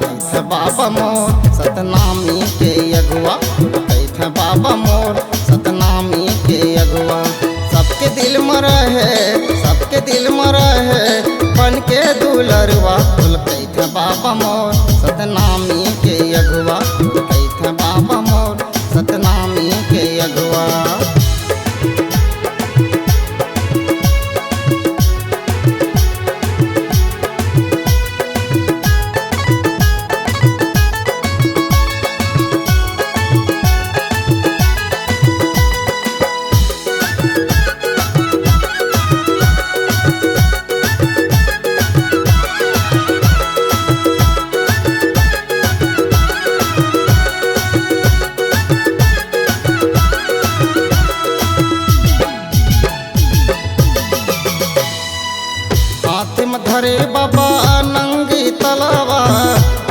Cathay बाबा मोर सतनामी के अगुआ, कैथे बाबा मोर सतनामी के अगुआ। सबके दिल में रहे, सबके दिल में रहे बन के दुलरवा, कैथे बाबा मोर सतनामी के अगुआ, कैथे बाबा मोर सतनामी के अगुआ। हाथ में धरे बाबा नंगी तलवा,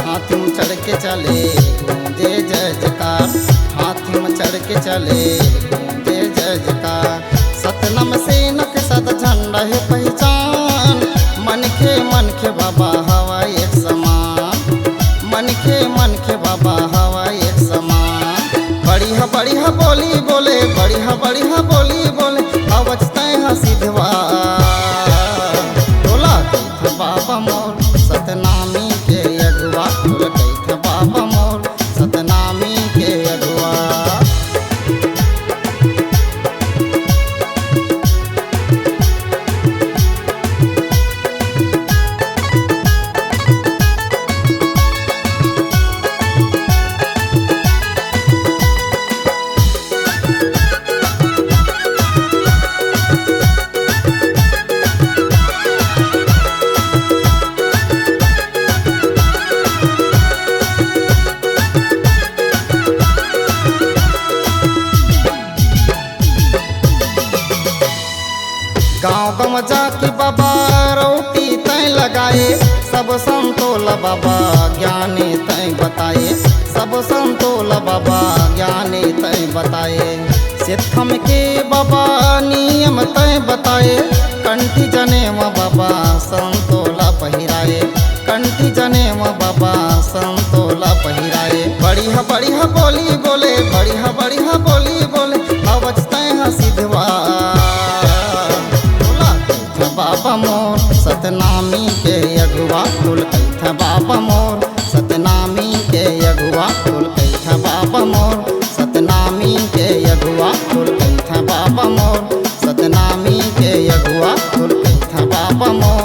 हाथ में चढ़ के चले गूंजे जय जयकार, हाथ में चढ़ के चले गूंजे जय जयकार। सतनम सेनक सत झंडा है पहचान, मन के बाबा हवा एक समान, मन के बाबा हवा एक समान। बढ़िया बोली बोले, बढ़िया बोली बोले, अवचते हसीधवा बाबा मोर सतनामी के अगुआ, कैथे बाबा मोर सतनामी के अगुआ। गाँव गम जाके बाबा रोटी तय लगाए, सब संतोल बाबा ज्ञानी तय बताए, सब संतोल बाबा ज्ञानी तय बताए। सिद्धम के बाबा नियम तय बताए, कंठी जनेम बाबा संतोला पहिराए, कंठी जनेम बाबा संतोला पहिराए। बढ़िया बोली बोले, बढ़िया बोली बोले, अवचते हसीधवा बाबा मोर सतनामी के अगुआ, कैथे बाबा मोर सतनामी के अगुआ, कैथे बाबा मोर सतनामी के अगुआ, कैथे बाबा मोर सतनामी के अगुआ, कैथे बाबा मोर